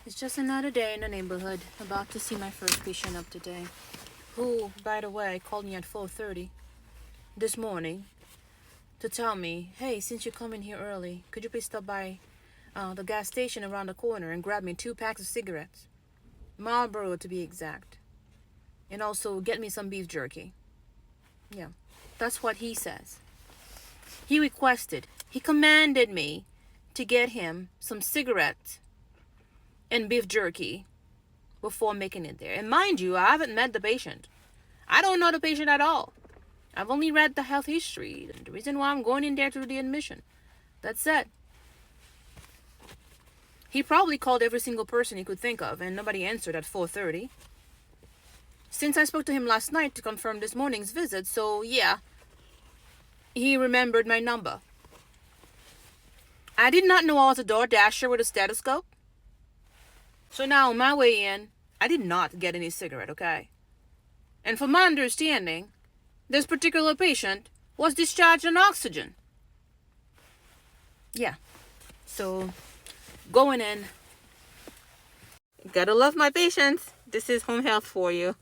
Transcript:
It's just another day in the neighborhood. About to see my first patient up today. Who, by the way, called me at 4:30 this morning to tell me, hey, since you're coming here early, could you please stop by the gas station around the corner and grab me 2 packs of cigarettes? Marlboro to be exact. And also get me some beef jerky. Yeah, that's what he says. He commanded me to get him some cigarettes and beef jerky before making it there. And mind you, I haven't met the patient. I don't know the patient at all. I've only read the health history and the reason why I'm going in there to do the admission. That's it. He probably called every single person he could think of and nobody answered at 4:30. Since I spoke to him last night to confirm this morning's visit, so yeah, he remembered my number. I did not know I was a door dasher with a stethoscope. So now on my way in, I did not get any cigarette, okay? And from my understanding, this particular patient was discharged on oxygen. Yeah. So, going in. Gotta love my patients. This is home health for you.